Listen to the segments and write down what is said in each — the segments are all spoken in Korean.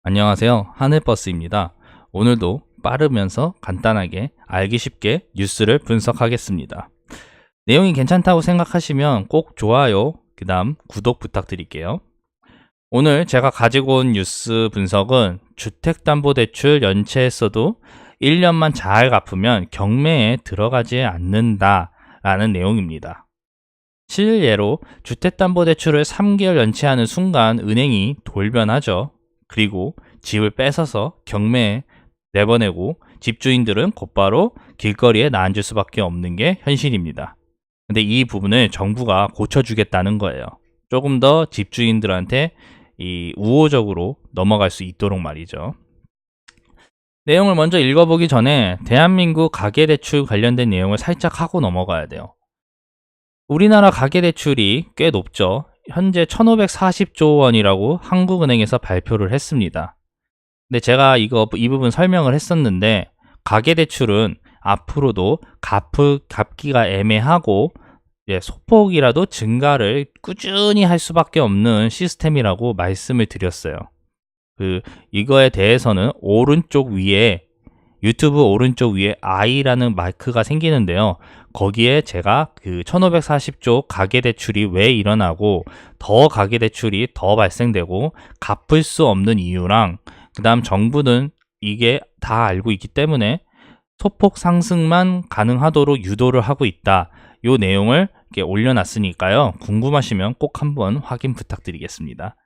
안녕하세요. 하늘버스입니다. 오늘도 빠르면서 간단하게 알기 쉽게 뉴스를 분석하겠습니다. 내용이 괜찮다고 생각하시면 꼭 좋아요, 그 다음 구독 부탁드릴게요. 오늘 제가 가지고 온 뉴스 분석은 주택담보대출 연체했어도 1년만 잘 갚으면 경매에 들어가지 않는다 라는 내용입니다. 실예로 주택담보대출을 3개월 연체하는 순간 은행이 돌변하죠. 그리고 집을 뺏어서 경매에 내보내고 집주인들은 곧바로 길거리에 나앉을 수밖에 없는 게 현실입니다. 근데 이 부분을 정부가 고쳐주겠다는 거예요. 조금 더 집주인들한테 우호적으로 넘어갈 수 있도록 말이죠. 내용을 먼저 읽어보기 전에 대한민국 가계대출 관련된 내용을 살짝 하고 넘어가야 돼요. 우리나라 가계대출이 꽤 높죠. 현재 1540조 원이라고 한국은행에서 발표를 했습니다. 근데 제가 이 부분 설명을 했었는데, 가계대출은 앞으로도 갚기가 애매하고 소폭이라도 증가를 꾸준히 할 수밖에 없는 시스템이라고 말씀을 드렸어요. 이거에 대해서는 유튜브 오른쪽 위에 I라는 마크가 생기는데요. 거기에 제가 1540조 가계대출이 왜 일어나고 더 가계대출이 더 발생되고 갚을 수 없는 이유랑, 그 다음 정부는 이게 다 알고 있기 때문에 소폭 상승만 가능하도록 유도를 하고 있다, 요 내용을 이렇게 올려놨으니까요. 궁금하시면 꼭 한번 확인 부탁드리겠습니다.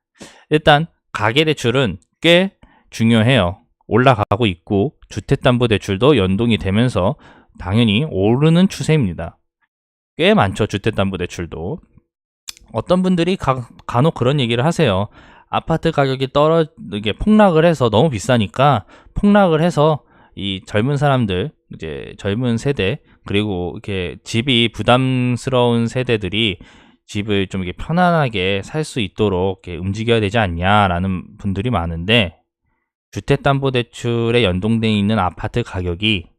일단 가계대출은 꽤 중요해요. 올라가고 있고 주택담보대출도 연동이 되면서 당연히 오르는 추세입니다. 꽤 많죠, 주택담보대출도. 어떤 분들이 간혹 그런 얘기를 하세요. 아파트 가격이 이게 폭락을 해서 너무 비싸니까 폭락을 해서 이 젊은 사람들, 이제 젊은 세대, 그리고 이렇게 집이 부담스러운 세대들이 집을 좀 이렇게 편안하게 살 수 있도록 이렇게 움직여야 되지 않냐라는 분들이 많은데, 주택담보대출에 연동되어 있는 아파트 가격이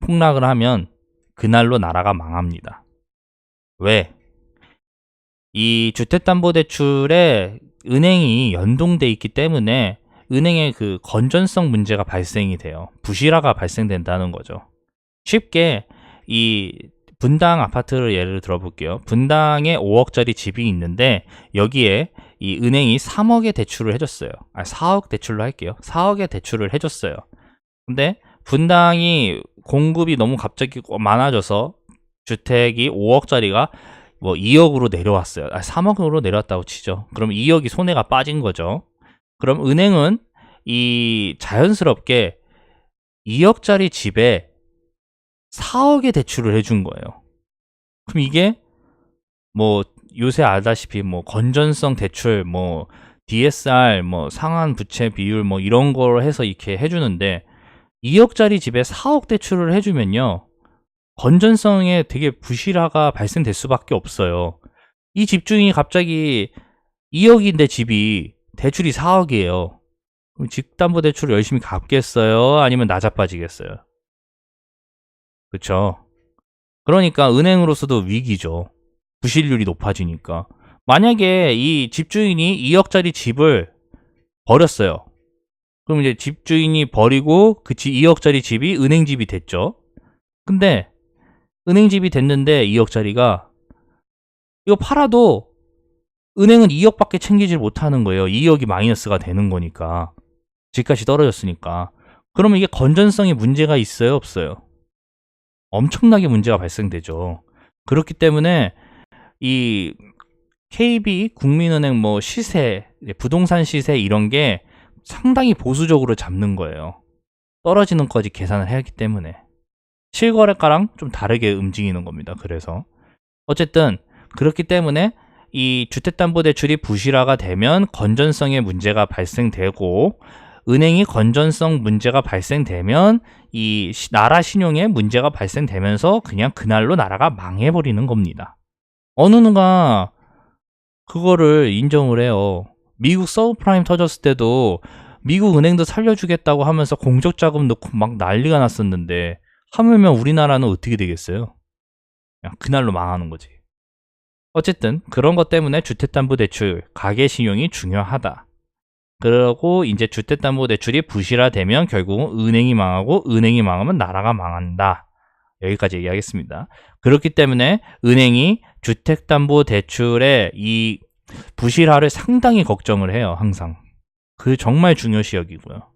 폭락을 하면 그날로 나라가 망합니다. 왜? 이 주택담보대출에 은행이 연동돼 있기 때문에 은행의 건전성 문제가 발생이 돼요. 부실화가 발생된다는 거죠. 쉽게 이 분당 아파트를 예를 들어볼게요. 분당에 5억짜리 집이 있는데 여기에 이 은행이 3억의 대출을 해줬어요. 4억 대출로 할게요. 4억의 대출을 해줬어요. 근데 분당이 공급이 너무 갑자기 많아져서 주택이 5억짜리가 뭐 2억으로 내려왔어요. 3억으로 내려왔다고 치죠. 그럼 2억이 손해가 빠진 거죠. 그럼 은행은 자연스럽게 2억짜리 집에 4억의 대출을 해준 거예요. 그럼 이게 뭐 요새 알다시피 뭐 건전성 대출, 뭐 DSR, 뭐 상환 부채 비율 뭐 이런 걸 해서 이렇게 해주는데, 2억짜리 집에 4억 대출을 해주면요, 건전성에 되게 부실화가 발생될 수밖에 없어요. 이 집주인이 갑자기 2억인데 집이 대출이 4억이에요. 그럼 집담보대출을 열심히 갚겠어요? 아니면 나자빠지겠어요? 그쵸? 그러니까 은행으로서도 위기죠. 부실률이 높아지니까. 만약에 이 집주인이 2억짜리 집을 버렸어요. 그럼 이제 집주인이 버리고 2억짜리 집이 은행집이 됐죠. 근데 은행집이 됐는데 2억짜리가 이거 팔아도 은행은 2억밖에 챙기질 못하는 거예요. 2억이 마이너스가 되는 거니까. 집값이 떨어졌으니까. 그러면 이게 건전성에 문제가 있어요, 없어요? 엄청나게 문제가 발생되죠. 그렇기 때문에 이 KB, 국민은행 뭐 시세, 부동산 시세 이런 게 상당히 보수적으로 잡는 거예요. 떨어지는 것까지 계산을 해야 하기 때문에. 실거래가랑 좀 다르게 움직이는 겁니다. 그래서 어쨌든 그렇기 때문에 이 주택담보대출이 부실화가 되면 건전성에 문제가 발생되고, 은행이 건전성 문제가 발생되면 이 나라 신용에 문제가 발생되면서 그냥 그날로 나라가 망해버리는 겁니다. 어느 누가 그거를 인정을 해요. 미국 서브프라임 터졌을 때도 미국 은행도 살려주겠다고 하면서 공적자금 넣고 막 난리가 났었는데, 하물며 우리나라는 어떻게 되겠어요? 그냥 그날로 망하는 거지. 어쨌든 그런 것 때문에 주택담보대출, 가계신용이 중요하다. 그러고 이제 주택담보대출이 부실화되면 결국은 은행이 망하고 은행이 망하면 나라가 망한다. 여기까지 얘기하겠습니다. 그렇기 때문에 은행이 주택담보대출의 이 부실화를 상당히 걱정을 해요. 항상. 그 정말 중요시 여기고요.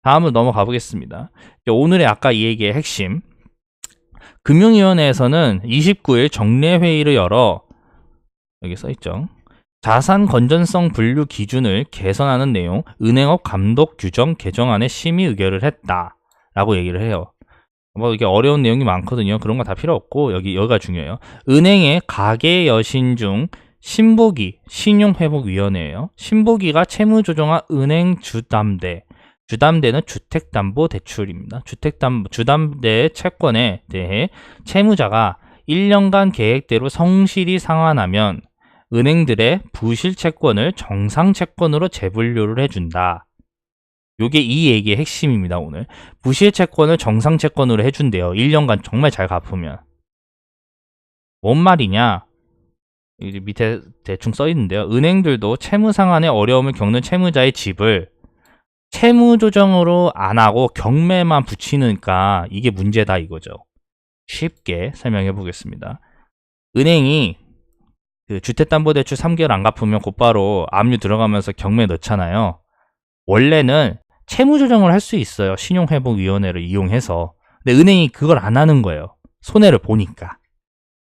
다음으로 넘어가 보겠습니다. 오늘의 아까 이 얘기의 핵심. 금융위원회에서는 29일 정례회의를 열어 여기 써있죠. 자산 건전성 분류 기준을 개선하는 내용 은행업 감독 규정 개정안에 심의 의결을 했다라고 얘기를 해요. 뭐 이게 어려운 내용이 많거든요. 그런 거 다 필요 없고 여기가 중요해요. 은행의 가계 여신 중 신보기 신용회복위원회예요. 신보기가 채무조정한 은행 주담대는 주택담보대출입니다. 주담대 채권에 대해 채무자가 1년간 계획대로 성실히 상환하면 은행들의 부실 채권을 정상 채권으로 재분류를 해준다. 요게 이 얘기의 핵심입니다. 오늘 부실 채권을 정상 채권으로 해준대요. 1년간 정말 잘 갚으면. 뭔 말이냐? 밑에 대충 써 있는데요. 은행들도 채무 상환에 어려움을 겪는 채무자의 집을 채무 조정으로 안 하고 경매만 붙이니까 이게 문제다 이거죠. 쉽게 설명해 보겠습니다. 은행이 그 주택담보대출 3개월 안 갚으면 곧바로 압류 들어가면서 경매 넣잖아요. 원래는 채무 조정을 할 수 있어요. 신용회복위원회를 이용해서. 근데 은행이 그걸 안 하는 거예요. 손해를 보니까.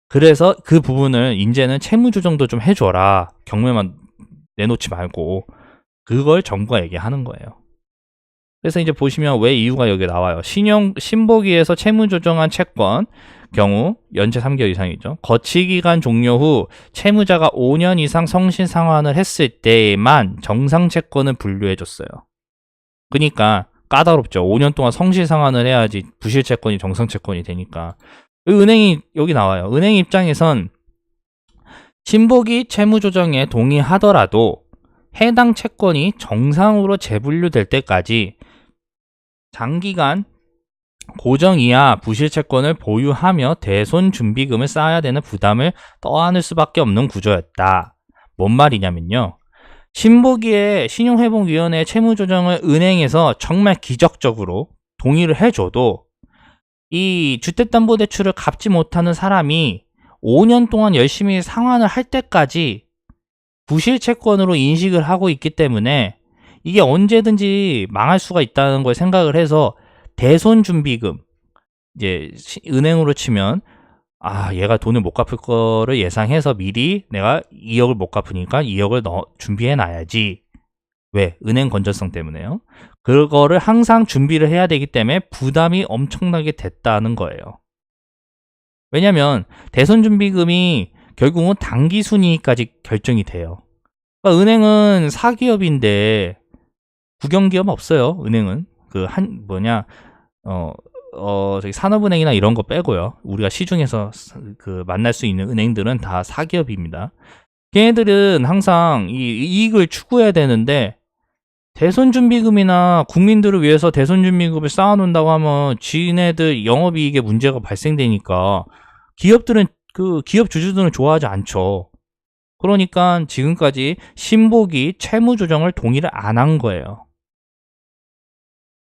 그래서 그 부분을 이제는 채무 조정도 좀 해줘라. 경매만 내놓지 말고. 그걸 정부가 얘기하는 거예요. 그래서 이제 보시면 왜 이유가 여기 나와요. 신보기에서 채무 조정한 채권 경우 연체 3개월 이상이죠. 거치기간 종료 후 채무자가 5년 이상 성실 상환을 했을 때에만 정상 채권을 분류해줬어요. 그러니까 까다롭죠. 5년 동안 성실 상환을 해야지 부실 채권이 정상 채권이 되니까. 은행이 여기 나와요. 은행 입장에선 신보기 채무 조정에 동의하더라도 해당 채권이 정상으로 재분류될 때까지 장기간 고정 이하 부실 채권을 보유하며 대손 준비금을 쌓아야 되는 부담을 떠안을 수밖에 없는 구조였다. 뭔 말이냐면요. 신보기의 신용회복위원회 채무조정을 은행에서 정말 기적적으로 동의를 해줘도 이 주택담보대출을 갚지 못하는 사람이 5년 동안 열심히 상환을 할 때까지 부실 채권으로 인식을 하고 있기 때문에 이게 언제든지 망할 수가 있다는 걸 생각을 해서 대손 준비금, 이제 은행으로 치면 얘가 돈을 못 갚을 거를 예상해서 미리 내가 2억을 못 갚으니까 2억을 준비해 놔야지. 왜? 은행 건전성 때문에요. 그거를 항상 준비를 해야 되기 때문에 부담이 엄청나게 됐다는 거예요. 왜냐면 대손 준비금이 결국은 단기 순이익까지 결정이 돼요. 그러니까 은행은 사기업인데 국영기업 없어요. 은행은 저기 산업은행이나 이런 거 빼고요. 우리가 시중에서 만날 수 있는 은행들은 다 사기업입니다. 걔네들은 항상 이 이익을 추구해야 되는데 대손준비금이나 국민들을 위해서 대손준비금을 쌓아놓는다고 하면 지네들 영업이익에 문제가 발생되니까 기업들은 기업 주주들은 좋아하지 않죠. 그러니까 지금까지 신보기 채무조정을 동의를 안 한 거예요.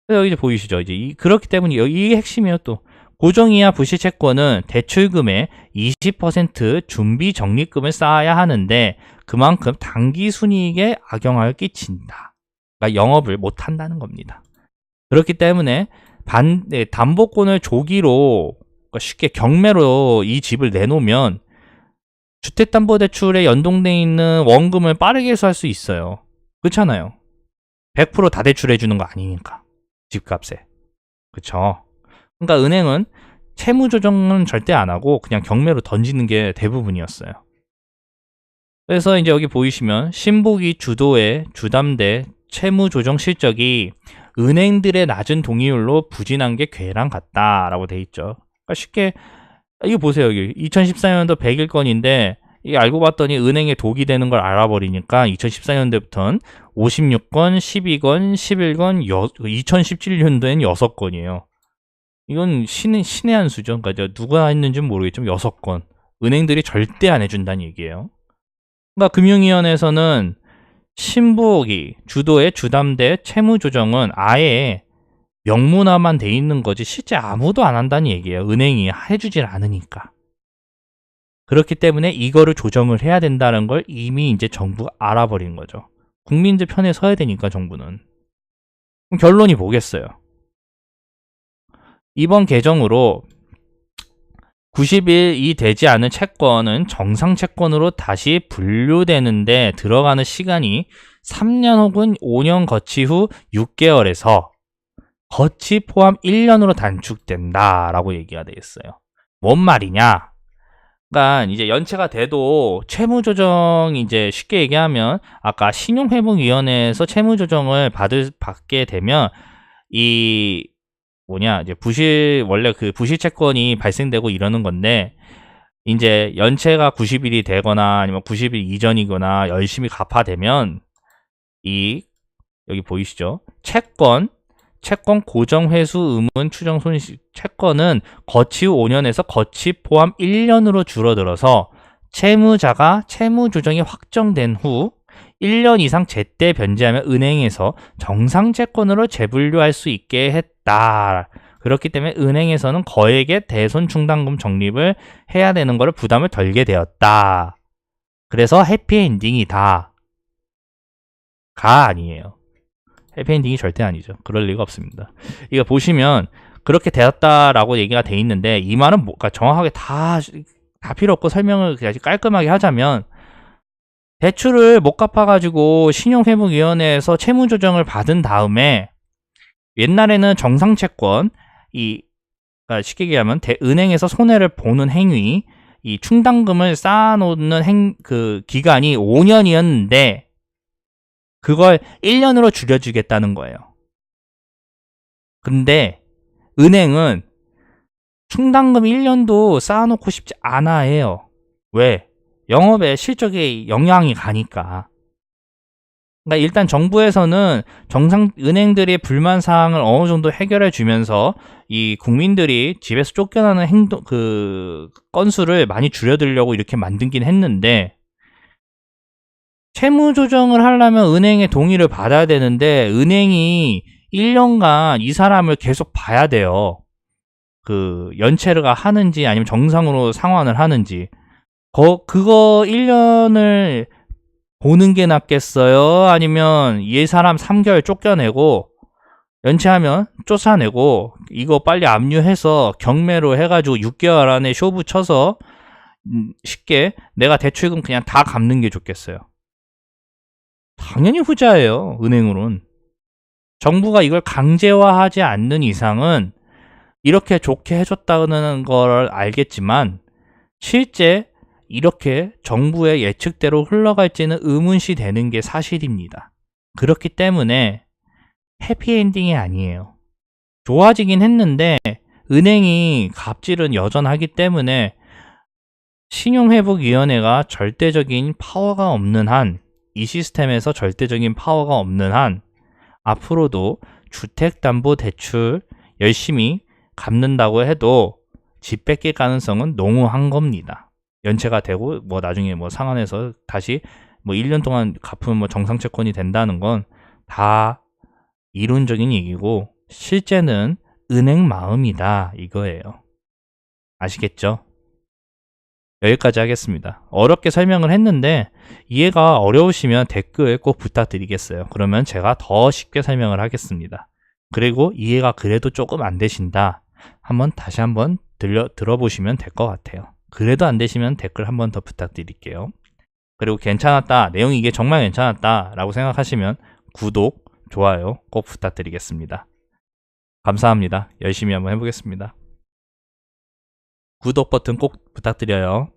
여기 이제 보이시죠? 이제 그렇기 때문에 이게 핵심이에요. 또 고정이하 부실 채권은 대출금의 20% 준비 적립금을 쌓아야 하는데 그만큼 단기 순이익에 악영향을 끼친다. 그러니까 영업을 못 한다는 겁니다. 그렇기 때문에 담보권을 조기로 그러니까 쉽게 경매로 이 집을 내놓으면 주택담보대출에 연동돼 있는 원금을 빠르게 회수할 수 있어요. 그렇잖아요. 100% 다 대출해 주는 거 아니니까. 집값에. 그쵸? 그러니까 은행은 채무 조정은 절대 안 하고 그냥 경매로 던지는 게 대부분이었어요. 그래서 이제 여기 보이시면 신보기 주도의 주담대 채무 조정 실적이 은행들의 낮은 동의율로 부진한 게 괴랑 같다라고 돼 있죠. 그러니까 쉽게 이거 보세요. 여기 2014년도 100일 건인데 이게 알고 봤더니 은행에 독이 되는 걸 알아버리니까 2014년도부터는 56건, 12건, 11건, 2017년도엔 6건이에요. 이건 신의 한 수죠. 그러니까 누가 했는지는 모르겠지만 6건. 은행들이 절대 안 해준다는 얘기예요. 그러니까 금융위원회에서는 신부기 주도의 주담대 채무조정은 아예 명문화만 돼 있는 거지 실제 아무도 안 한다는 얘기예요. 은행이 해주질 않으니까. 그렇기 때문에 이거를 조정을 해야 된다는 걸 이미 이제 정부가 알아버린 거죠. 국민들 편에 서야 되니까 정부는. 그럼 결론이 뭐겠어요? 이번 개정으로 90일이 되지 않은 채권은 정상 채권으로 다시 분류되는데 들어가는 시간이 3년 혹은 5년 거치 후 6개월에서 거치 포함 1년으로 단축된다라고 얘기가 되어 있어요. 뭔 말이냐? 그러니까 이제 연체가 돼도 채무조정 이제 쉽게 얘기하면 아까 신용회복위원회에서 채무조정을 받게 되면 이 이제 원래 그 부실 채권이 발생되고 이러는 건데 이제 연체가 90일이 되거나 아니면 90일 이전이거나 열심히 갚아대면 여기 보이시죠? 채권 고정 회수 의문 추정 손실 채권은 거치 후 5년에서 거치 포함 1년으로 줄어들어서 채무자가 채무 조정이 확정된 후 1년 이상 제때 변제하면 은행에서 정상 채권으로 재분류할 수 있게 했다. 그렇기 때문에 은행에서는 거액의 대손 충당금 적립을 해야 되는 것을 부담을 덜게 되었다. 그래서 해피엔딩이다. 가 아니에요. 해피엔딩이 절대 아니죠. 그럴 리가 없습니다. 이거 보시면 그렇게 되었다라고 얘기가 돼 있는데 이 말은 그러니까 정확하게 다 필요 없고 설명을 그냥 깔끔하게 하자면 대출을 못 갚아가지고 신용회복위원회에서 채무조정을 받은 다음에 옛날에는 정상채권 그러니까 쉽게 얘기하면 은행에서 손해를 보는 행위 이 충당금을 쌓아놓는 그 기간이 5년이었는데 그걸 1년으로 줄여주겠다는 거예요. 근데 은행은 충당금 1년도 쌓아놓고 싶지 않아 해요. 왜? 영업에 실적에 영향이 가니까. 그러니까 일단 정부에서는 은행들의 불만 사항을 어느 정도 해결해 주면서 이 국민들이 집에서 쫓겨나는 그 건수를 많이 줄여들려고 이렇게 만들긴 했는데 채무 조정을 하려면 은행의 동의를 받아야 되는데 은행이 1년간 이 사람을 계속 봐야 돼요. 그 연체가 하는지 아니면 정상으로 상환을 하는지 그거 1년을 보는 게 낫겠어요? 아니면 이 사람 3개월 쫓겨내고 연체하면 쫓아내고 이거 빨리 압류해서 경매로 해가지고 6개월 안에 쇼부 쳐서 쉽게 내가 대출금 그냥 다 갚는 게 좋겠어요? 당연히 후자예요. 은행으로는. 정부가 이걸 강제화하지 않는 이상은 이렇게 좋게 해줬다는 걸 알겠지만 실제 이렇게 정부의 예측대로 흘러갈지는 의문시 되는 게 사실입니다. 그렇기 때문에 해피엔딩이 아니에요. 좋아지긴 했는데 은행이 갑질은 여전하기 때문에 신용회복위원회가 절대적인 파워가 없는 한 이 시스템에서 절대적인 파워가 없는 한 앞으로도 주택담보대출 열심히 갚는다고 해도 집 뺏길 가능성은 농후한 겁니다. 연체가 되고 나중에 상환해서 다시 1년 동안 갚으면 정상채권이 된다는 건 다 이론적인 얘기고 실제는 은행 마음이다 이거예요. 아시겠죠? 여기까지 하겠습니다. 어렵게 설명을 했는데 이해가 어려우시면 댓글 꼭 부탁드리겠어요. 그러면 제가 더 쉽게 설명을 하겠습니다. 그리고 이해가 그래도 조금 안 되신다. 다시 한번 들어보시면 될 것 같아요. 그래도 안 되시면 댓글 한 번 더 부탁드릴게요. 그리고 괜찮았다, 내용이 이게 정말 괜찮았다 라고 생각하시면 구독, 좋아요 꼭 부탁드리겠습니다. 감사합니다. 열심히 한번 해보겠습니다. 구독 버튼 꼭 부탁드려요.